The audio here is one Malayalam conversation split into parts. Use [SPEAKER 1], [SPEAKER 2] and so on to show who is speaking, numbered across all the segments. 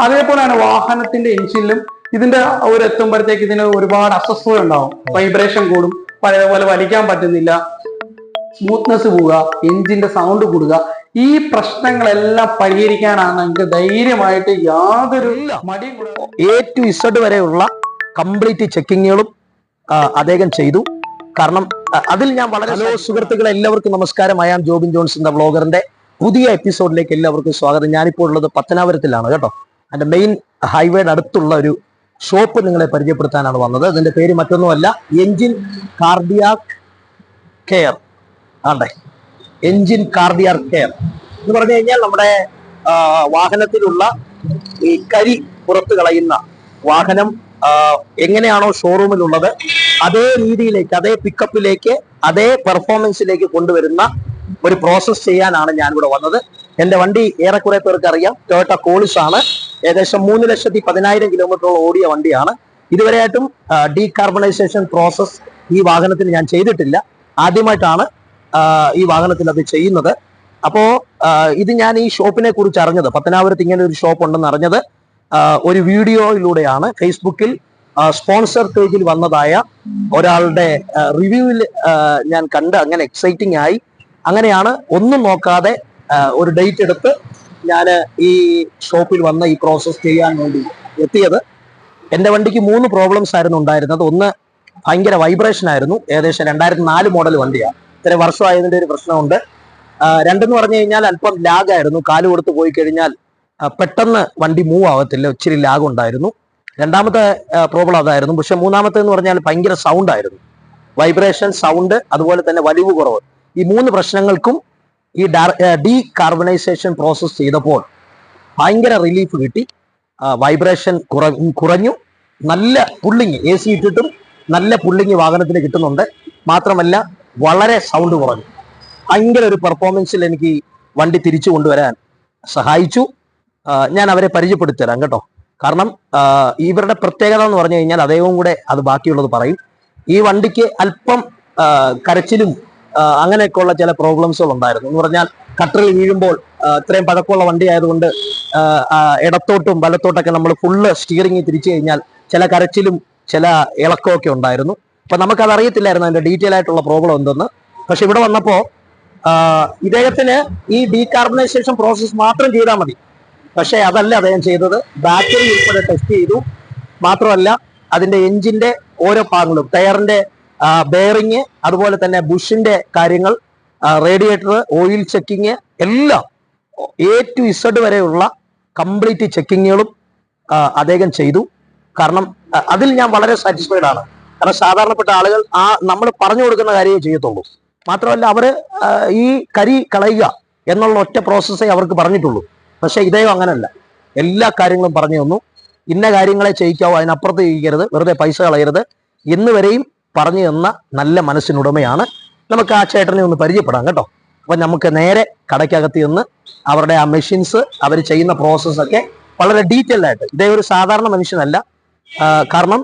[SPEAKER 1] അതേപോലെയാണ് വാഹനത്തിന്റെ എഞ്ചിനിലും ഇതിന്റെ ഒരു എത്തുമ്പോഴത്തേക്ക് ഇതിന് ഒരുപാട് അസ്വസ്ഥത ഉണ്ടാവും. വൈബ്രേഷൻ കൂടും, പഴയപോലെ വലിക്കാൻ പറ്റുന്നില്ല, സ്മൂത്ത്നെസ് പോവുക, എഞ്ചിന്റെ സൗണ്ട് കൂടുക. ഈ പ്രശ്നങ്ങളെല്ലാം പരിഹരിക്കാനാണ് നിങ്ങൾക്ക് ധൈര്യമായിട്ട് യാതൊരു മടിയും കൂടാതെ
[SPEAKER 2] A to Z വരെയുള്ള കംപ്ലീറ്റ് ചെക്കിങ്ങുകളും അദ്ദേഹം ചെയ്തു. കാരണം അതിൽ ഞാൻ വളരെ സുഹൃത്തുക്കളെ എല്ലാവർക്കും നമസ്കാരം. ഐ ആം ജോബിൻ ജോൺസ് എന്ന ബ്ലോഗറിന്റെ പുതിയ എപ്പിസോഡിലേക്ക് എല്ലാവർക്കും സ്വാഗതം. ഞാനിപ്പോൾ ഉള്ളത് പത്തനാപുരത്തിലാണ് കേട്ടോ. എൻ്റെ മെയിൻ ഹൈവേയുടെ അടുത്തുള്ള ഒരു ഷോപ്പ് നിങ്ങളെ പരിചയപ്പെടുത്താനാണ് വന്നത്. അതിന്റെ പേര് മറ്റൊന്നുമല്ല, എൻജിൻ കാർഡിയാക് കെയർ ആണ്ടേ. എൻജിൻ കാർഡിയാക് കെയർ എന്ന് പറഞ്ഞു കഴിഞ്ഞാൽ നമ്മുടെ വാഹനത്തിലുള്ള ഈ കരി പുറത്ത് കളയുന്ന വാഹനം എങ്ങനെയാണോ ഷോറൂമിലുള്ളത് അതേ രീതിയിലേക്ക്, അതേ പിക്കപ്പിലേക്ക്, അതേ പെർഫോമൻസിലേക്ക് കൊണ്ടുവരുന്ന ഒരു പ്രോസസ് ചെയ്യാനാണ് ഞാനിവിടെ വന്നത്. എൻ്റെ വണ്ടി ഏറെക്കുറെ പേർക്ക് അറിയാം, ടൊയോട്ട കോളിസ് ആണ്. ഏകദേശം 3,10,000 കിലോമീറ്ററോളം ഓടിയ വണ്ടിയാണ്. ഇതുവരെയായിട്ടും ഡീകാർബണൈസേഷൻ പ്രോസസ് ഈ വാഹനത്തിന് ഞാൻ ചെയ്തിട്ടില്ല. ആദ്യമായിട്ടാണ് ഈ വാഹനത്തിൽ അത് ചെയ്യുന്നത്. അപ്പോ ഇത് ഞാൻ ഈ ഷോപ്പിനെ കുറിച്ച് അറിഞ്ഞത്, പത്തനാപുരത്ത് ഇങ്ങനെ ഒരു ഷോപ്പ് ഉണ്ടെന്ന് അറിഞ്ഞത് ഒരു വീഡിയോയിലൂടെയാണ്. ഫേസ്ബുക്കിൽ സ്പോൺസർ പേജിൽ വന്നതായ ഒരാളുടെ റിവ്യൂവിൽ ഞാൻ കണ്ട് അങ്ങനെ എക്സൈറ്റിംഗ് ആയി. അങ്ങനെയാണ് ഒന്നും നോക്കാതെ ഒരു ഡേറ്റ് എടുത്ത് ഞാൻ ഈ ഷോപ്പിൽ വന്ന് ഈ പ്രോസസ് ചെയ്യാൻ വേണ്ടി എത്തിയത്. എൻ്റെ വണ്ടിക്ക് 3 പ്രോബ്ലംസ് ആയിരുന്നു ഉണ്ടായിരുന്നത്. ഒന്ന്, ഭയങ്കര വൈബ്രേഷൻ ആയിരുന്നു. ഏകദേശം 2004 മോഡൽ വണ്ടിയാണ്, ഇത്ര വർഷമായതിൻ്റെ ഒരു പ്രശ്നമുണ്ട്. രണ്ടെന്ന് പറഞ്ഞു കഴിഞ്ഞാൽ അല്പം ലാഗായിരുന്നു. കാല് കൊടുത്ത് പോയി കഴിഞ്ഞാൽ പെട്ടെന്ന് വണ്ടി മൂവ് ആവത്തില്ല, ഇച്ചിരി ലാഗ് ഉണ്ടായിരുന്നു. രണ്ടാമത്തെ പ്രോബ്ലം അതായിരുന്നു. പക്ഷെ മൂന്നാമത്തെ എന്ന് പറഞ്ഞാൽ ഭയങ്കര സൗണ്ട് ആയിരുന്നു, വൈബ്രേഷൻ, സൗണ്ട്, അതുപോലെ തന്നെ വലിവ് കുറവ്. ഈ 3 പ്രശ്നങ്ങൾക്കും ഈ ഡീകാർബണൈസേഷൻ പ്രോസസ് ചെയ്തപ്പോൾ ഭയങ്കര റിലീഫ് കിട്ടി. വൈബ്രേഷൻ കുറഞ്ഞു, നല്ല പുള്ളിങ്, AC ഇട്ടിട്ടും നല്ല പുള്ളിങ് വാഹനത്തിന് കിട്ടുന്നുണ്ട്. മാത്രമല്ല വളരെ സൗണ്ട് കുറഞ്ഞു. ഭയങ്കര ഒരു പെർഫോമൻസിൽ എനിക്ക് വണ്ടി തിരിച്ചു കൊണ്ടുവരാൻ സഹായിച്ചു. ഞാൻ അവരെ പരിചയപ്പെടുത്തി തരാം കേട്ടോ. കാരണം ഇവരുടെ പ്രത്യേകത എന്ന് പറഞ്ഞു കഴിഞ്ഞാൽ അദ്ദേഹവും കൂടെ അത് ബാക്കിയുള്ളത് പറയും. ഈ വണ്ടിക്ക് അല്പം കരച്ചിലും അങ്ങനെയൊക്കെയുള്ള ചില പ്രോബ്ലംസുകൾ ഉണ്ടായിരുന്നു. എന്ന് പറഞ്ഞാൽ കട്ടറിൽ വീഴുമ്പോൾ ഇത്രയും പഴക്കമുള്ള വണ്ടി ആയതുകൊണ്ട് ഇടത്തോട്ടും വലത്തോട്ടൊക്കെ നമ്മൾ ഫുള്ള് സ്റ്റിയറിംഗ് തിരിച്ചു കഴിഞ്ഞാൽ ചില കരച്ചിലും ചില ഇളക്കമൊക്കെ ഉണ്ടായിരുന്നു. അപ്പൊ നമുക്കത് അറിയത്തില്ലായിരുന്നു അതിന്റെ ഡീറ്റെയിൽ ആയിട്ടുള്ള പ്രോബ്ലം എന്തെന്ന്. പക്ഷെ ഇവിടെ വന്നപ്പോൾ ഇദ്ദേഹത്തിന് ഈ ഡീകാർബണൈസേഷൻ പ്രോസസ് മാത്രം ചെയ്താൽ മതി. പക്ഷെ അതല്ല അദ്ദേഹം ചെയ്തത്. ബാറ്ററി ഉൾപ്പെടെ ടെസ്റ്റ് ചെയ്തു. മാത്രമല്ല അതിന്റെ എഞ്ചിന്റെ ഓരോ ഭാഗങ്ങളും, ടയറിന്റെ ബെയറിങ്, അതുപോലെ തന്നെ ബുഷിന്റെ കാര്യങ്ങൾ, റേഡിയേറ്റർ, ഓയിൽ ചെക്കിങ്, എല്ലാം A to Z വരെയുള്ള കംപ്ലീറ്റ് ചെക്കിങ്ങുകളും അദ്ദേഹം ചെയ്തു. കാരണം അതിൽ ഞാൻ വളരെ സാറ്റിസ്ഫൈഡ് ആണ്. കാരണം സാധാരണപ്പെട്ട ആളുകൾ നമ്മൾ പറഞ്ഞു കൊടുക്കുന്ന കാര്യമേ ചെയ്യത്തുള്ളൂ. മാത്രമല്ല അവർ ഈ കരി കളയുക എന്നുള്ള ഒറ്റ പ്രോസസ്സേ അവർക്ക് പറഞ്ഞിട്ടുള്ളൂ. പക്ഷെ ഇദ്ദേഹം അങ്ങനല്ല, എല്ലാ കാര്യങ്ങളും പറഞ്ഞു തന്നു. ഇന്ന കാര്യങ്ങളെ ചെയ്യിക്കാവോ, അതിനപ്പുറത്ത് ചെയ്യിക്കരുത്, വെറുതെ പൈസ കളയരുത് എന്ന് വരെയും പറഞ്ഞു തന്ന നല്ല മനസ്സിനുടമയാണ്. നമുക്ക് ആ ചേട്ടനെ ഒന്ന് പരിചയപ്പെടാം കേട്ടോ. അപ്പൊ നമുക്ക് നേരെ കടയ്ക്കകത്ത് നിന്ന് അവരുടെ ആ മെഷീൻസ്, അവർ ചെയ്യുന്ന പ്രോസസ്സൊക്കെ വളരെ ഡീറ്റെയിൽഡ് ആയിട്ട്. ഇതേ ഒരു സാധാരണ മനുഷ്യനല്ല. കാരണം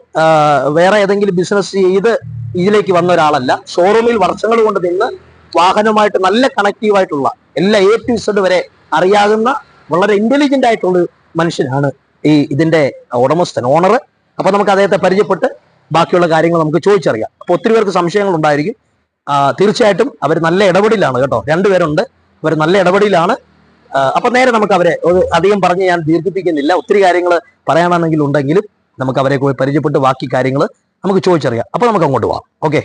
[SPEAKER 2] വേറെ ഏതെങ്കിലും ബിസിനസ് ചെയ്ത് ഇതിലേക്ക് വന്ന ഒരാളല്ല. ഷോറൂമിൽ വർഷങ്ങൾ കൊണ്ട് നിന്ന് വാഹനവുമായിട്ട് നല്ല കണക്റ്റീവായിട്ടുള്ള, എല്ലാ A to Z വരെ അറിയാവുന്ന വളരെ ഇന്റലിജന്റ് ആയിട്ടുള്ള മനുഷ്യനാണ് ഇതിന്റെ ഉടമസ്ഥൻ, ഓണർ. അപ്പൊ നമുക്ക് അദ്ദേഹത്തെ പരിചയപ്പെട്ട് ബാക്കിയുള്ള കാര്യങ്ങൾ നമുക്ക് ചോദിച്ചറിയാം. അപ്പൊ ഒത്തിരി പേർക്ക് സംശയങ്ങൾ ഉണ്ടായിരിക്കും. തീർച്ചയായിട്ടും അവർ നല്ല ഇടപെടലാണ് കേട്ടോ. 2 പേരുണ്ട്, അവർ നല്ല ഇടപെടലാണ്. അപ്പൊ നേരെ നമുക്ക് അവരെ അധികം പറഞ്ഞ് ഞാൻ ദീർഘിപ്പിക്കുന്നില്ല. ഒത്തിരി കാര്യങ്ങൾ പറയാനാണെങ്കിൽ ഉണ്ടെങ്കിലും നമുക്ക് അവരെ പോയി പരിചയപ്പെട്ട് ബാക്കി കാര്യങ്ങൾ നമുക്ക് ചോദിച്ചറിയാം. അപ്പൊ നമുക്ക് അങ്ങോട്ട് പോവാം. ഓക്കെ.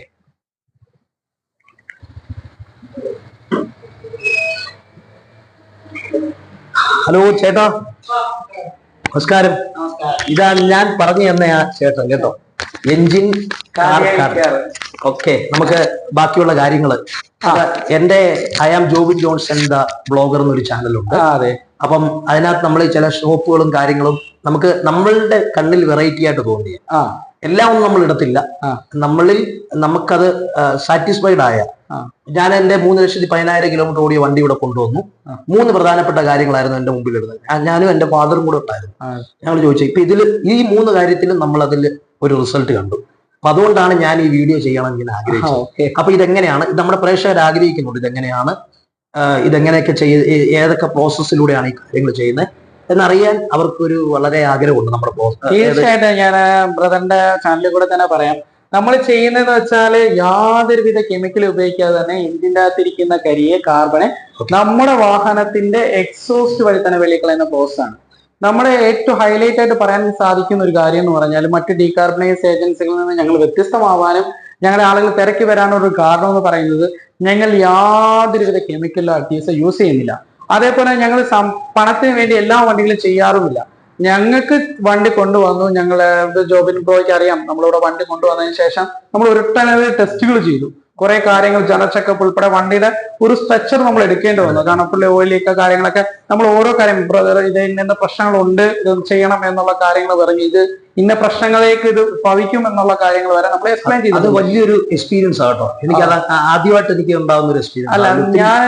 [SPEAKER 2] ഹലോ ചേട്ടാ, നമസ്കാരം. ഇതാണ് ഞാൻ പറഞ്ഞു തന്ന ആ ചേട്ടൻ കേട്ടോ, എൻജിൻ ഓക്കെ. നമുക്ക് ബാക്കിയുള്ള കാര്യങ്ങള്, എന്റെ ഐ ആം ജോബിൻ ജോൺസ് എന്ന ബ്ലോഗർ എന്നൊരു ചാനലുണ്ട്.
[SPEAKER 1] അതെ.
[SPEAKER 2] അപ്പം അതിനകത്ത് നമ്മൾ ചില ഷോപ്പുകളും കാര്യങ്ങളും നമുക്ക് നമ്മളുടെ കണ്ണിൽ വെറൈറ്റി ആയിട്ട് തോന്നിയ എല്ലാം ഒന്നും നമ്മൾ ഇടത്തില്ല. നമ്മളിൽ നമുക്കത് സാറ്റിസ്ഫൈഡ് ആയ, ഞാൻ എന്റെ 3,10,000 കിലോമീറ്റർ ഓടിയ വണ്ടി ഇവിടെ കൊണ്ടുവന്നു. 3 പ്രധാനപ്പെട്ട കാര്യങ്ങളായിരുന്നു എന്റെ മുമ്പിൽ ഇടുന്നത്. ഞാനും എന്റെ ഫാദറും കൂടെ ഉണ്ടായിരുന്നു. ഞങ്ങൾ ചോദിച്ചു, ഇപ്പൊ ഇതിൽ ഈ 3 കാര്യത്തിലും നമ്മൾ അതിൽ ഒരു റിസൾട്ട് കണ്ടു. അപ്പൊ അതുകൊണ്ടാണ് ഞാൻ ഈ വീഡിയോ ചെയ്യണം എന്ന് ആഗ്രഹിച്ചത്. അപ്പൊ ഇതെങ്ങനെയാണ്, നമ്മുടെ പ്രേക്ഷകർ ആഗ്രഹിക്കുന്നുണ്ട്, ഇതെങ്ങനെയാണ്, ഇതെങ്ങനെയൊക്കെ ഏതൊക്കെ പ്രോസസ്സിലൂടെയാണ് ഈ കാര്യങ്ങൾ ചെയ്യുന്നത്. എന്നറിയാൻ അവർക്കൊരു വളരെ ആഗ്രഹമുണ്ട് നമ്മുടെ
[SPEAKER 1] തീർച്ചയായിട്ടും ഞാൻ ബ്രദറിന്റെ ചാനലിൽ കൂടെ തന്നെ പറയാം. നമ്മൾ ചെയ്യുന്നതെന്ന് വെച്ചാല് യാതൊരുവിധ കെമിക്കൽ ഉപയോഗിക്കാതെ തന്നെ എഞ്ചിന്റെ അകത്തിരിക്കുന്ന കരിയെ കാർബണെ നമ്മുടെ വാഹനത്തിന്റെ എക്സോസ്റ്റ് വഴി തന്നെ വെളിക്കളയുന്ന പ്രോസസ്സാണ്. നമ്മുടെ ഏറ്റവും ഹൈലൈറ്റ് ആയിട്ട് പറയാൻ സാധിക്കുന്ന ഒരു കാര്യം എന്ന് പറഞ്ഞാൽ മറ്റ് ഡീകാർബണൈസ് ഏജൻസികളിൽ നിന്ന് ഞങ്ങൾ വ്യത്യസ്തമാവാനും ഞങ്ങളുടെ ആളുകൾ തിരക്കി വരാനുള്ള ഒരു കാരണം എന്ന് പറയുന്നത് ഞങ്ങൾ യാതൊരുവിധ കെമിക്കൽ ആക്ടീവ്സ് യൂസ് ചെയ്യുന്നില്ല. അതേപോലെ ഞങ്ങൾ പണത്തിന് വേണ്ടി എല്ലാ വണ്ടികളും ചെയ്യാറുമില്ല. ഞങ്ങൾക്ക് വണ്ടി കൊണ്ടുവന്നു, ഞങ്ങൾ ജോബിൻ ബ്രോയ്ക്ക് അറിയാം, നമ്മളിവിടെ വണ്ടി കൊണ്ടുവന്നതിന് ശേഷം നമ്മൾ ഒട്ടനവധി ടെസ്റ്റുകൾ ചെയ്തു. കുറെ കാര്യങ്ങൾ ജനറൽ ചെക്കപ്പ് ഉൾപ്പെടെ വണ്ടിയുടെ ഒരു സ്ട്രക്ചർ നമ്മൾ എടുക്കേണ്ടി വന്നു. കാരണം പുള്ളി ഓയിലൊക്കെ കാര്യങ്ങളൊക്കെ നമ്മൾ ഓരോ കാര്യം ബ്രദർ ഇത് ഇന്ന പ്രശ്നങ്ങളുണ്ട്, ഇത് ചെയ്യണം എന്നുള്ള കാര്യങ്ങൾ പറഞ്ഞു, ഇത് ഇന്ന പ്രശ്നങ്ങളിലേക്ക് ഇത് ഭവിക്കും എന്നുള്ള കാര്യങ്ങൾ വരെ നമ്മൾ എക്സ്പ്ലെയിൻ ചെയ്തു.
[SPEAKER 2] അത് വലിയൊരു എക്സ്പീരിയൻസ് ആട്ടോ. എനിക്ക് അത് ആദ്യമായിട്ട് എനിക്ക് ഉണ്ടാകുന്ന ഒരു എക്സ്പീരിയൻസ്.
[SPEAKER 1] അല്ല, ഞാൻ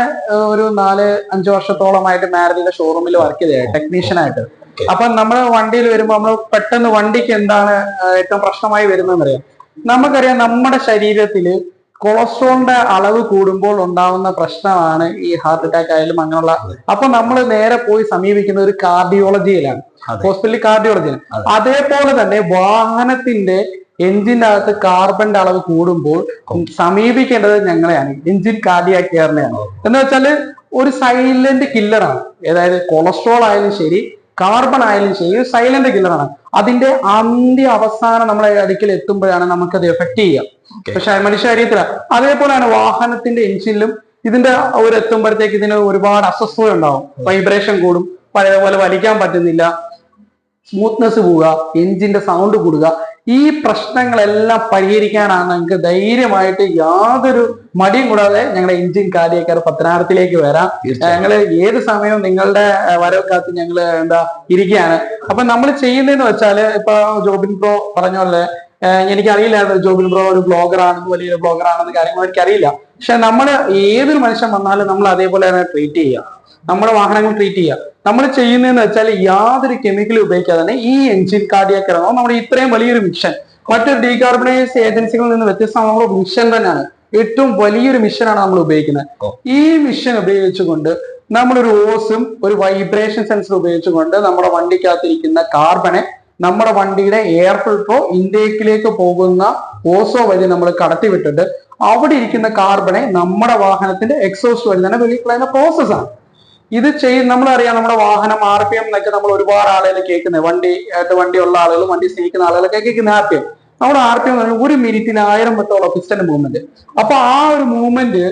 [SPEAKER 1] ഒരു 4-5 വർഷത്തോളമായിട്ട് മാരുതിയുടെ ഷോറൂമിൽ വർക്ക് ചെയ്തത് ടെക്നീഷ്യനായിട്ട്. അപ്പൊ നമ്മുടെ വണ്ടിയിൽ വരുമ്പോൾ നമ്മൾ പെട്ടെന്ന് വണ്ടിക്ക് എന്താണ് ഏറ്റവും പ്രശ്നമായി വരുന്നതെന്ന് അറിയാം. നമുക്കറിയാം നമ്മുടെ ശരീരത്തില് കൊളസ്ട്രോളിന്റെ അളവ് കൂടുമ്പോൾ ഉണ്ടാവുന്ന പ്രശ്നമാണ് ഈ ഹാർട്ട് അറ്റാക്ക് ആയാലും അങ്ങനെയുള്ള. അപ്പൊ നമ്മൾ നേരെ പോയി സമീപിക്കുന്ന ഒരു കാർഡിയോളജിയിലാണ്, ഹോസ്പിറ്റലിൽ കാർഡിയോളജിയാണ്. അതേപോലെ തന്നെ വാഹനത്തിന്റെ എഞ്ചിന്റെ അകത്ത് കാർബണിന്റെ അളവ് കൂടുമ്പോൾ സമീപിക്കേണ്ടത് ഞങ്ങളെയാണ്, എഞ്ചിൻ കാർഡിയാക് കെയറിനെയാണ്. എന്ന് വെച്ചാല് ഒരു സൈലന്റ് കില്ലറാണ്. അതായത് കൊളസ്ട്രോൾ ആയാലും ശരി, കാർബൺ ആയാലും ശരി, സൈലന്റ് കില്ലറാണ്. അതിന്റെ അവസാനം നമ്മളെ അടുക്കൽ എത്തുമ്പോഴാണ് നമുക്കത് എഫക്ട് ചെയ്യുക. പക്ഷെ മനുഷ്യ ശരീരത്തിലാണ്. അതേപോലെയാണ് വാഹനത്തിന്റെ എഞ്ചിനിലും ഇതിന്റെ ഒരു എത്തുമ്പോഴത്തേക്ക് ഇതിന് ഒരുപാട് അസ്വസ്ഥത ഉണ്ടാവും. വൈബ്രേഷൻ കൂടും, പഴയപോലെ വലിക്കാൻ പറ്റുന്നില്ല, സ്മൂത്ത്നെസ് പോവുക, എഞ്ചിന്റെ സൗണ്ട് കൂടുക. ഈ പ്രശ്നങ്ങളെല്ലാം പരിഹരിക്കാനാണ് നിങ്ങൾക്ക് ധൈര്യമായിട്ട് യാതൊരു മടിയും കൂടാതെ ഞങ്ങളുടെ എഞ്ചിൻ കാർഡിയാക് കെയർ പത്തനാപുരത്തിലേക്ക് വരാം. ഞങ്ങൾ ഏത് സമയവും നിങ്ങളുടെ വരവ് കാത്ത് ഞങ്ങൾ ഇരിക്കുകയാണ്. അപ്പൊ നമ്മൾ ചെയ്യുന്നതെന്ന് വെച്ചാല് ഇപ്പൊ ജോബിൻ ബ്രോ പറഞ്ഞ പോലെ എനിക്കറിയില്ലായിരുന്നു ജോബിൻ ബ്രോ ഒരു ബ്ലോഗറാണെന്ന്, വലിയൊരു ബ്ലോഗറാണെന്ന് കാര്യങ്ങൾ എനിക്കറിയില്ല. പക്ഷെ നമ്മൾ ഏതൊരു മനുഷ്യൻ വന്നാലും നമ്മൾ അതേപോലെ ട്രീറ്റ് ചെയ്യുക, നമ്മുടെ വാഹനങ്ങൾ ട്രീറ്റ് ചെയ്യുക. നമ്മൾ ചെയ്യുന്നതെന്ന് വെച്ചാൽ യാതൊരു കെമിക്കലും ഉപയോഗിക്കാതെ തന്നെ ഈ എഞ്ചിൻ കാർഡിയാക് കെയർ നമ്മുടെ ഇത്രയും വലിയൊരു മിഷൻ മറ്റൊരു ഡീകാർബണൈസ് ഏജൻസികളിൽ നിന്ന് വ്യത്യസ്തമായ നമ്മുടെ മിഷൻ തന്നെയാണ്. ഏറ്റവും വലിയൊരു മിഷനാണ് നമ്മൾ ഉപയോഗിക്കുന്നത്. ഈ മിഷൻ ഉപയോഗിച്ചുകൊണ്ട് നമ്മളൊരു ഓസും ഒരു വൈബ്രേഷൻ സെൻസർ ഉപയോഗിച്ചുകൊണ്ട് നമ്മുടെ വണ്ടിക്കകത്തിരിക്കുന്ന കാർബണെ നമ്മുടെ വണ്ടിയുടെ എയർ ഫിൽട്രോ ഇൻടേക്കിലേക്ക് പോകുന്ന ഓസോ വഴി നമ്മൾ കടത്തിവിട്ടിട്ട് അവിടെ ഇരിക്കുന്ന കാർബണെ നമ്മുടെ വാഹനത്തിന്റെ എക്സോസ്റ്റ് വഴി തന്നെ വെളിക്കളയുന്ന പ്രോസസ്സാണ്. ഇത് നമ്മളറിയാം, നമ്മുടെ വാഹനം RPM എന്നൊക്കെ നമ്മൾ ഒരുപാട് ആളുകൾ കേൾക്കുന്നത്, വണ്ടിയുള്ള ആളുകളും വണ്ടി സ്നേഹിക്കുന്ന ആളുകളൊക്കെ കേൾക്കുന്ന RPM. നമ്മുടെ RPM ഒരു മിനിറ്റിന് 1000 വട്ടമുള്ള പിസ്റ്റന്റെ മൂവ്മെന്റ്. അപ്പൊ ആ ഒരു മൂവ്മെന്റ്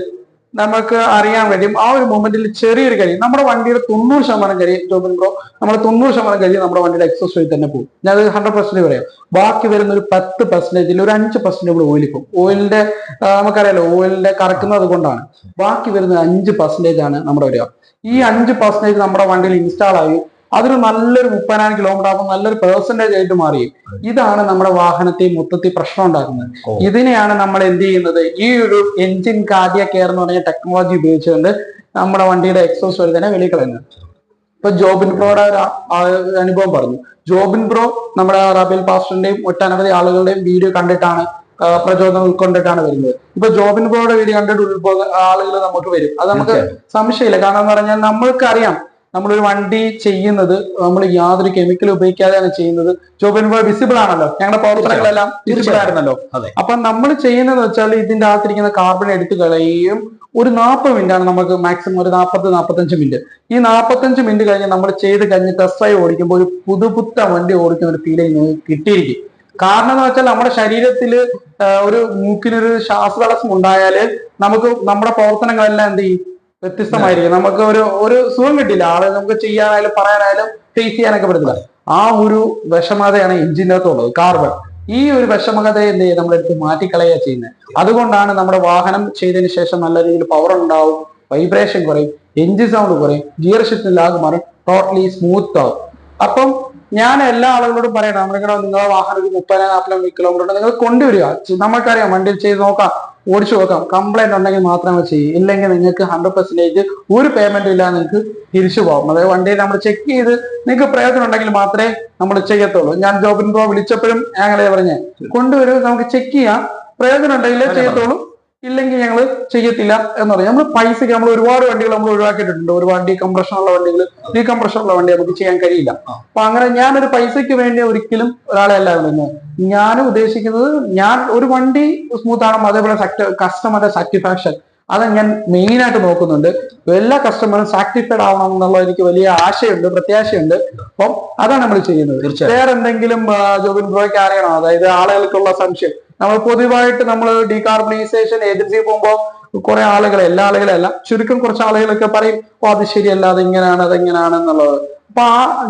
[SPEAKER 1] നമുക്ക് അറിയാൻ കഴിയും. ആ ഒരു മൂവ്മെന്റിൽ ചെറിയൊരു കാര്യം നമ്മുടെ വണ്ടിയുടെ 90% കാര്യം ജോബിൻ ബ്രോ, നമ്മൾ 90% കാര്യം നമ്മുടെ വണ്ടിയുടെ എക്സോസ്റ്റ് വഴി തന്നെ പോകും. ഞാൻ 100% പറയാം. ബാക്കി വരുന്ന ഒരു 10%, ഒരു 5% ഇവിടെ ഓയിൽ പോകും. ഓയിലിന്റെ നമുക്കറിയാലോ, ഓയിലിന്റെ കറക്കുന്നത് കൊണ്ടാണ്. ബാക്കി വരുന്ന 5% ആണ് നമ്മുടെ വരിക. ഈ 5% നമ്മുടെ വണ്ടിയിൽ ഇൻസ്റ്റാൾ ആയി അതൊരു നല്ലൊരു 30,000 കിലോമീറ്റർ ആകുമ്പോൾ നല്ലൊരു പെർസെന്റേജ് ആയിട്ട് മാറി. ഇതാണ് നമ്മുടെ വാഹനത്തെ മൊത്തത്തിൽ പ്രശ്നം ഉണ്ടാക്കുന്നത്. ഇതിനെയാണ് നമ്മൾ എന്ത് ചെയ്യുന്നത്, ഈ ഒരു എഞ്ചിൻ കാർഡിയാക് കെയർ എന്ന് പറഞ്ഞ ടെക്നോളജി ഉപയോഗിച്ചുകൊണ്ട് നമ്മുടെ വണ്ടിയുടെ എക്സോസ്റ്റ് വഴി തന്നെ വെളിക്കളയുന്നത്. ഇപ്പൊ ജോബിൻ ബ്രോയുടെ ഒരു അനുഭവം പറഞ്ഞു. ജോബിൻ ബ്രോ നമ്മുടെ റബേൽ പാസ്റ്ററിന്റെയും ഒട്ടനവധി ആളുകളുടെയും വീഡിയോ കണ്ടിട്ടാണ് പ്രചോദനം ഉൾക്കൊണ്ടിട്ടാണ് വരുന്നത്. ഇപ്പൊ ജോബിൻ ബ്രോയുടെ വീഡിയോ കണ്ടിട്ട് ആളുകൾ നമുക്ക് വരും, അത് നമുക്ക് സംശയമില്ല. കാരണം എന്ന് പറഞ്ഞാൽ നമ്മൾക്കറിയാം നമ്മളൊരു വണ്ടി ചെയ്യുന്നത് നമ്മൾ യാതൊരു കെമിക്കൽ ഉപയോഗിക്കാതെയാണ് ചെയ്യുന്നത്. ജോബിൻ ബ്രോ വിസിബിൾ ആണല്ലോ, ഞങ്ങളുടെ പ്രവർത്തനങ്ങളെല്ലാം വിസിബിൾ ആയിരുന്നല്ലോ. അപ്പൊ നമ്മൾ ചെയ്യുന്നതെന്ന് വെച്ചാൽ ഇതിന്റെ അകത്തിരിക്കുന്ന കാർബൺ എടുത്തു കളയുകയും ഒരു 40 മിനിറ്റാണ് നമുക്ക് മാക്സിമം, ഒരു 40-45 മിനിറ്റ്. ഈ 45 മിനിറ്റ് കഴിഞ്ഞ് നമ്മൾ ചെയ്ത് കഴിഞ്ഞ് ടെസ്റ്റായി ഓടിക്കുമ്പോൾ ഒരു പുതുപുത്ത വണ്ടി ഓടിക്കുന്ന ഒരു ഫീലിംഗ് കിട്ടിയിരിക്കും. കാരണം എന്ന് വെച്ചാൽ നമ്മുടെ ശരീരത്തിൽ ഒരു മൂക്കിനൊരു ശ്വാസതടസ്സം ഉണ്ടായാല് നമുക്ക് നമ്മുടെ പ്രവർത്തനങ്ങളെല്ലാം എന്ത് ചെയ്യും, വ്യത്യസ്തമായിരിക്കും. നമുക്ക് ഒരു സുഖം കിട്ടില്ല. ആളെ നമുക്ക് ചെയ്യാനായാലും പറയാനായാലും ഫേസ് ചെയ്യാനൊക്കെ പറ്റില്ല. ആ ഒരു വിഷമതയാണ് എഞ്ചിൻ്റെ അകത്തുള്ളത്, കാർബൺ. ഈ ഒരു വിഷമതയെ എന്ത് ചെയ്യും, നമ്മളെടുത്ത് മാറ്റിക്കളയുക ചെയ്യുന്നത്. അതുകൊണ്ടാണ് നമ്മുടെ വാഹനം ചെയ്തതിന് ശേഷം നല്ല രീതിയിൽ പവർ ഉണ്ടാവും, വൈബ്രേഷൻ കുറയും, എഞ്ചിൻ സൗണ്ട് കുറയും, ഗിയർ ഷിഫ്റ്റ് ലാഗ് മാറും, ടോട്ടലി സ്മൂത്ത് ആവും. അപ്പം ഞാൻ എല്ലാ ആളുകളോടും പറയണം, നിങ്ങളുടെ വാഹനം ഒരു 30-40 കിലോമീറ്റർ നിങ്ങൾ കൊണ്ടുവരിക. നമുക്കറിയാം, വണ്ടിയിൽ ചെയ്ത് നോക്കാം, ഓടിച്ചു നോക്കാം. കംപ്ലൈന്റ് ഉണ്ടെങ്കിൽ മാത്രമേ ചെയ്യൂ, ഇല്ലെങ്കിൽ നിങ്ങൾക്ക് 100% ഒരു പേയ്മെന്റ് ഇല്ലാതെ നിങ്ങൾക്ക് തിരിച്ചു പോകാം. അതായത് വണ്ടിയിൽ നമ്മൾ ചെക്ക് ചെയ്ത് നിങ്ങൾക്ക് പ്രയോജനം ഉണ്ടെങ്കിൽ മാത്രമേ നമ്മൾ ചെയ്യത്തുള്ളൂ. ഞാൻ ജോബിൻ ബ്രോ വിളിച്ചപ്പോഴും ഞങ്ങളെ പറഞ്ഞേ കൊണ്ടുവരും, നമുക്ക് ചെക്ക് ചെയ്യാം, പ്രയോജനം ഉണ്ടെങ്കിലേ ചെയ്യത്തുള്ളൂ, ഇല്ലെങ്കിൽ ഞങ്ങൾ ചെയ്യത്തില്ല എന്ന് പറയും. നമ്മൾ പൈസക്ക് നമ്മൾ ഒരുപാട് വണ്ടികൾ നമ്മൾ ഒഴിവാക്കിയിട്ടുണ്ട്. ഒരുപാട് ഡീകംപ്രഷനുള്ള വണ്ടികൾ, ഡീകംപ്രഷനുള്ള വണ്ടി നമുക്ക് ചെയ്യാൻ കഴിയില്ല. അപ്പൊ അങ്ങനെ ഞാനൊരു പൈസയ്ക്ക് വേണ്ടി ഒരിക്കലും ഒരാളെ അല്ല വിടുന്നത്. ഞാൻ ഉദ്ദേശിക്കുന്നത് ഞാൻ ഒരു വണ്ടി സ്മൂത്ത് ആണോ, അതേപോലെ കസ്റ്റമറുടെ സാറ്റിസ്ഫാക്ഷൻ അത് ഞാൻ മെയിൻ ആയിട്ട് നോക്കുന്നുണ്ട്. എല്ലാ കസ്റ്റമറും സാറ്റിസ്ഫൈഡ് ആവണം എന്നുള്ള എനിക്ക് വലിയ ആശയുണ്ട്, പ്രത്യാശയുണ്ട്. അപ്പം അതാണ് നമ്മൾ ചെയ്യുന്നത്. വേറെ എന്തെങ്കിലും ജോബിൻ ബ്രോയ്ക്ക് അറിയണോ? അതായത് ആളുകൾക്കുള്ള സംശയം, നമ്മൾ പൊതുവായിട്ട് നമ്മൾ ഡീകാർബണൈസേഷൻ ഏജൻസി പോകുമ്പോൾ കുറെ ആളുകൾ, എല്ലാ ആളുകളല്ല, ചുരുക്കം കുറച്ച് ആളുകളൊക്കെ പറയും, ഓ അത് ശരിയല്ല, അതെങ്ങനെയാണ് അതെങ്ങനെയാണ് എന്നുള്ളത്. അപ്പൊ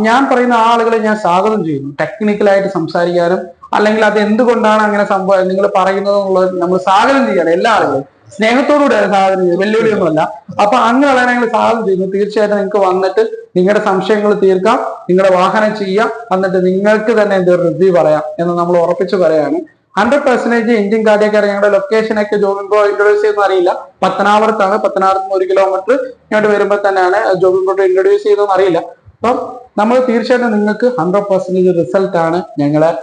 [SPEAKER 1] ഞാൻ പറയുന്ന ആളുകളെ ഞാൻ സ്വാഗതം ചെയ്യുന്നു. ടെക്നിക്കലായിട്ട് സംസാരിക്കാനും അല്ലെങ്കിൽ അത് എന്തുകൊണ്ടാണ് അങ്ങനെ സംഭവം നിങ്ങൾ പറയുന്നത് എന്നുള്ളത് നമ്മൾ സ്വാഗതം ചെയ്യണം. എല്ലാ ആളുകളും സ്നേഹത്തോടുകൂടെ സ്വാഗതം ചെയ്യുന്നത്, വെല്ലുവിളിയൊന്നുമല്ല. അപ്പൊ അങ്ങനെയുള്ള ഞങ്ങൾ സ്വാഗതം ചെയ്യുന്നു. തീർച്ചയായിട്ടും നിങ്ങൾക്ക് വന്നിട്ട് നിങ്ങളുടെ സംശയങ്ങൾ തീർക്കാം, നിങ്ങളുടെ വാഹനം ചെയ്യാം, എന്നിട്ട് നിങ്ങൾക്ക് തന്നെ എന്തൊരു റിവ്യൂ പറയാം എന്ന് നമ്മൾ ഉറപ്പിച്ച് പറയാണ്. 100% എഞ്ചിൻ കാർഡിയക്കാർ ഞങ്ങളുടെ ലൊക്കേഷൻ ഒക്കെ ജോബിൻ ബ്രോ ഇൻട്രൊഡ്യൂസ് ചെയ്യുന്ന അറിയില്ല. പത്തനാപുരത്താണ്. പത്തനാപുരത്ത് 1 കിലോമീറ്റർ ഇങ്ങോട്ട് വരുമ്പോൾ തന്നെയാണ് ജോബിൻ ബ്രോ ഇൻട്രൊഡ്യൂസ് ചെയ്തതെന്ന് അറിയില്ല. അപ്പം നമ്മൾ തീർച്ചയായിട്ടും നിങ്ങൾക്ക് 100% റിസൾട്ട് ആണ് ഞങ്ങളെ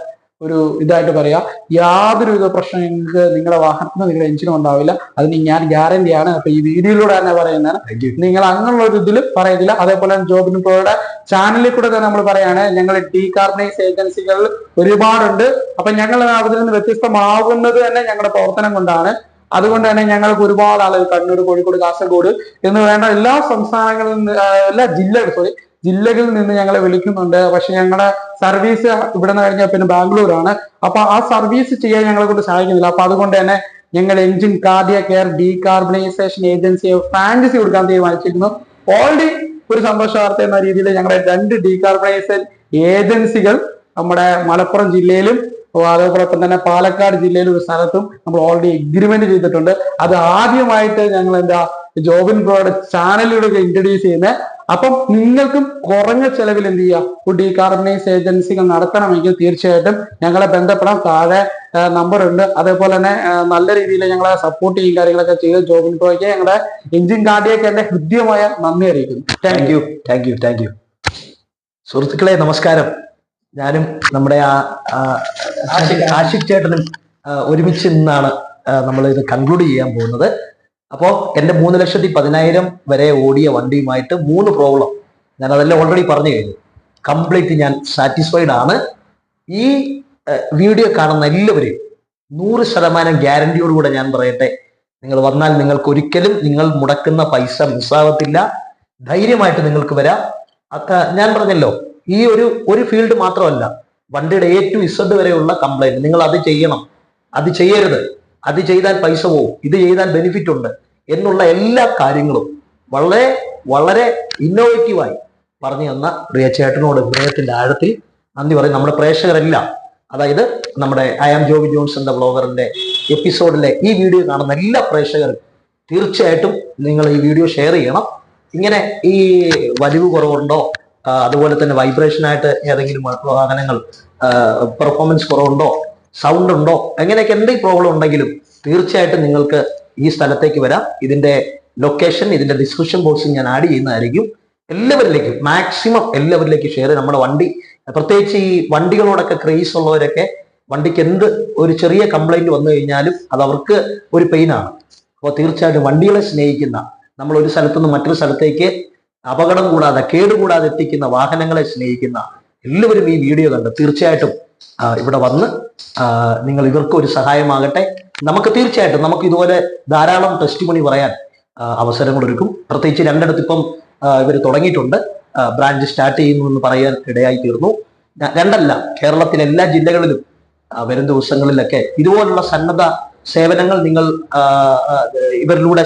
[SPEAKER 1] ഒരു ഇതായിട്ട് പറയാം. യാതൊരുവിധ പ്രശ്നം നിങ്ങൾക്ക് നിങ്ങളുടെ വാഹനത്തിന് നിങ്ങളുടെ എഞ്ചിനും ഉണ്ടാവില്ല. അതിന് ഞാൻ ഗ്യാരണ്ടിയാണ്. അപ്പൊ ഈ വീഡിയോയിലൂടെ തന്നെ പറയുന്നതാണ്. നിങ്ങൾ അങ്ങനെയുള്ള ഒരു ഇതിൽ പറയുന്നില്ല. അതേപോലെ ജോബിൻ ബ്രോയുടെ ചാനലിൽ കൂടെ തന്നെ നമ്മൾ പറയാണ്, ഞങ്ങൾ ഡീകാർബണൈസ് ഏജൻസികൾ ഒരുപാടുണ്ട്. അപ്പൊ ഞങ്ങൾ അതിൽ നിന്ന് വ്യത്യസ്തമാകുന്നത് തന്നെ ഞങ്ങളുടെ പ്രവർത്തനം കൊണ്ടാണ്. അതുകൊണ്ട് തന്നെ ഞങ്ങൾക്ക് ഒരുപാട് ആളുകൾ കണ്ണൂർ, കോഴിക്കോട്, കാസർഗോഡ് എന്ന് വേണ്ട എല്ലാ സംസ്ഥാനങ്ങളിൽ നിന്ന്, എല്ലാ ജില്ലകളിൽ നിന്ന് ഞങ്ങളെ വിളിക്കുന്നുണ്ട്. പക്ഷെ ഞങ്ങളുടെ സർവീസ് ഇവിടെ നിന്ന് കഴിഞ്ഞാൽ പിന്നെ ബാംഗ്ലൂരാണ്. അപ്പൊ ആ സർവീസ് ചെയ്യാൻ ഞങ്ങളെ കൊണ്ട് സഹായിക്കുന്നില്ല. അപ്പൊ അതുകൊണ്ട് തന്നെ ഞങ്ങൾ എഞ്ചിൻ കാർഡിയക് കെയർ ഡീകാർബണൈസേഷൻ ഏജൻസിയെ ഫ്രാഞ്ചൈസി കൊടുക്കാൻ തീരുമാനിച്ചിരിക്കുന്നു. ഓൾറെഡി ഒരു സന്തോഷ വാർത്ത എന്ന രീതിയിൽ ഞങ്ങളുടെ 2 ഡീകാർബണൈസേഷൻ ഏജൻസികൾ നമ്മുടെ മലപ്പുറം ജില്ലയിലും അതോടൊപ്പം തന്നെ പാലക്കാട് ജില്ലയിലും ഒരു സ്ഥലത്തും നമ്മൾ ഓൾറെഡി എഗ്രിമെന്റ് ചെയ്തിട്ടുണ്ട്. അത് ആദ്യമായിട്ട് ഞങ്ങൾ എന്താ ജോബിൻ ബ്രോയുടെ ചാനലിലൂടെ ഇൻട്രൊഡ്യൂസ് ചെയ്യുന്നത്. അപ്പം നിങ്ങൾക്കും കുറഞ്ഞ ചെലവിൽ എന്ത് ചെയ്യുക, ഒരു ഡീകാർബണൈസ് ഏജൻസികൾ നടത്തണമെങ്കിൽ തീർച്ചയായിട്ടും ഞങ്ങളെ ബന്ധപ്പെടാം. താഴെ നമ്പർ ഉണ്ട്. അതേപോലെ തന്നെ നല്ല രീതിയിൽ ഞങ്ങളെ സപ്പോർട്ട് ചെയ്യും കാര്യങ്ങളൊക്കെ ചെയ്ത് ജോബിൻ ബ്രോയ്ക്ക് ഞങ്ങളുടെ എഞ്ചിൻ കാർഡിയക്ക് എന്റെ ഹൃദ്യമായ നന്ദി അറിയിക്കുന്നു.
[SPEAKER 2] Thank you. സുഹൃത്തുക്കളെ നമസ്കാരം. ഞാനും നമ്മുടെ ആഷിഖ് ചേട്ടനും ഒരുമിച്ച് നിന്നാണ് നമ്മൾ ഇത് കൺക്ലൂഡ് ചെയ്യാൻ പോകുന്നത്. അപ്പോൾ എൻ്റെ 3,10,000 വരെ ഓടിയ വണ്ടിയുമായിട്ട് 3 പ്രോബ്ലം ഞാൻ അതെല്ലാം ഓൾറെഡി പറഞ്ഞു കഴിഞ്ഞു. കംപ്ലീറ്റ് ഞാൻ സാറ്റിസ്ഫൈഡ് ആണ്. ഈ വീഡിയോ കാണുന്ന എല്ലാവരെയും 100% ഗ്യാരണ്ടിയോടുകൂടെ ഞാൻ പറയട്ടെ, നിങ്ങൾ വന്നാൽ നിങ്ങൾക്ക് ഒരിക്കലും നിങ്ങൾ മുടക്കുന്ന പൈസ മിസ്സാകത്തില്ല. ധൈര്യമായിട്ട് നിങ്ങൾക്ക് വരാം. ഞാൻ പറഞ്ഞല്ലോ, ഈ ഒരു ഫീൽഡ് മാത്രമല്ല, വണ്ടിയുടെ A to Z വരെയുള്ള കംപ്ലൈന്റ് നിങ്ങൾ അത് ചെയ്യണം, അത് ചെയ്യരുത്, അത് ചെയ്താൽ പൈസ പോവും, ഇത് ചെയ്താൽ ബെനിഫിറ്റ് ഉണ്ട് എന്നുള്ള എല്ലാ കാര്യങ്ങളും വളരെ വളരെ ഇന്നോവേറ്റീവായി പറഞ്ഞു തന്ന പ്രിയ ചേട്ടനോട് ഹൃദയത്തിന്റെ ആഴത്തിൽ നന്ദി പറയും. നമ്മുടെ പ്രേക്ഷകരെല്ലാം, അതായത് നമ്മുടെ ഐ ആം ജോബി ജോൺസ് എന്ന ബ്ലോഗറിന്റെ എപ്പിസോഡിലെ ഈ വീഡിയോ കാണുന്ന എല്ലാ പ്രേക്ഷകരും തീർച്ചയായിട്ടും നിങ്ങൾ ഈ വീഡിയോ ഷെയർ ചെയ്യണം. ഇങ്ങനെ ഈ വലിവ് കുറവുണ്ടോ, അതുപോലെ തന്നെ വൈബ്രേഷനായിട്ട് ഏതെങ്കിലും വാഹനങ്ങൾ പെർഫോമൻസ് കുറവുണ്ടോ, സൗണ്ട് ഉണ്ടോ, എങ്ങനെയൊക്കെ എന്തെങ്കിലും പ്രോബ്ലം ഉണ്ടെങ്കിലും തീർച്ചയായിട്ടും നിങ്ങൾക്ക് ഈ സ്ഥലത്തേക്ക് വരാം. ഇതിന്റെ ലൊക്കേഷൻ ഇതിന്റെ ഡിസ്ക്രിപ്ഷൻ ബോക്സിൽ ഞാൻ ആഡ് ചെയ്യുന്നതായിരിക്കും. എല്ലാവരിലേക്കും മാക്സിമം എല്ലാവരിലേക്കും ഷെയർ. നമ്മുടെ വണ്ടി, പ്രത്യേകിച്ച് ഈ വണ്ടികളോടൊക്കെ ക്രേസ് ഉള്ളവരൊക്കെ, വണ്ടിക്ക് എന്ത് ഒരു ചെറിയ കംപ്ലൈന്റ് വന്നു കഴിഞ്ഞാലും അത് അവർക്ക് ഒരു പെയിനാണ്. അപ്പോൾ തീർച്ചയായിട്ടും വണ്ടികളെ സ്നേഹിക്കുന്ന, നമ്മൾ ഒരു സ്ഥലത്തുനിന്ന് മറ്റൊരു സ്ഥലത്തേക്ക് അപകടം കൂടാതെ കേടുകൂടാതെ എത്തിക്കുന്ന വാഹനങ്ങളെ സ്നേഹിക്കുന്ന എല്ലാവരും ഈ വീഡിയോ കണ്ട് തീർച്ചയായിട്ടും ഇവിടെ വന്ന് നിങ്ങൾ ഇവർക്ക് ഒരു സഹായമാകട്ടെ. നമുക്ക് തീർച്ചയായിട്ടും നമുക്ക് ഇതുപോലെ ധാരാളം ടെസ്റ്റിമണി പറയാൻ അവസരങ്ങൾ ഒരുക്കും. പ്രത്യേകിച്ച് 2 ഇപ്പം ഇവർ തുടങ്ങിയിട്ടുണ്ട്, ബ്രാഞ്ച് സ്റ്റാർട്ട് ചെയ്യുന്നു എന്ന് പറയാൻ ഇടയായി തീർന്നു. 2 കേരളത്തിലെ എല്ലാ ജില്ലകളിലും വരും ദിവസങ്ങളിലൊക്കെ ഇതുപോലുള്ള സന്നദ്ധ സേവനങ്ങൾ നിങ്ങൾ ഇവരിലൂടെ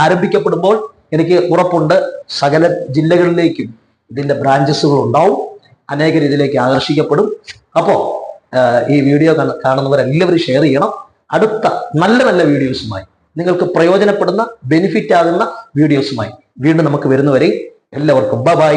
[SPEAKER 2] ആരംഭിക്കപ്പെടുമ്പോൾ എനിക്ക് ഉറപ്പുണ്ട് സകല ജില്ലകളിലേക്കും ഇതിന്റെ ബ്രാഞ്ചസുകൾ ഉണ്ടാവും. അനേകർ ഇതിലേക്ക് ആകർഷിക്കപ്പെടും. അപ്പോൾ ഈ വീഡിയോ കാണുന്നവരെല്ലാവരും ഷെയർ ചെയ്യണം. അടുത്ത നല്ല നല്ല വീഡിയോസുമായി, നിങ്ങൾക്ക് പ്രയോജനപ്പെടുന്ന ബെനിഫിറ്റ് ആകുന്ന വീഡിയോസുമായി വീണ്ടും നമുക്ക് വരുന്നവരെ എല്ലാവർക്കും ബൈ.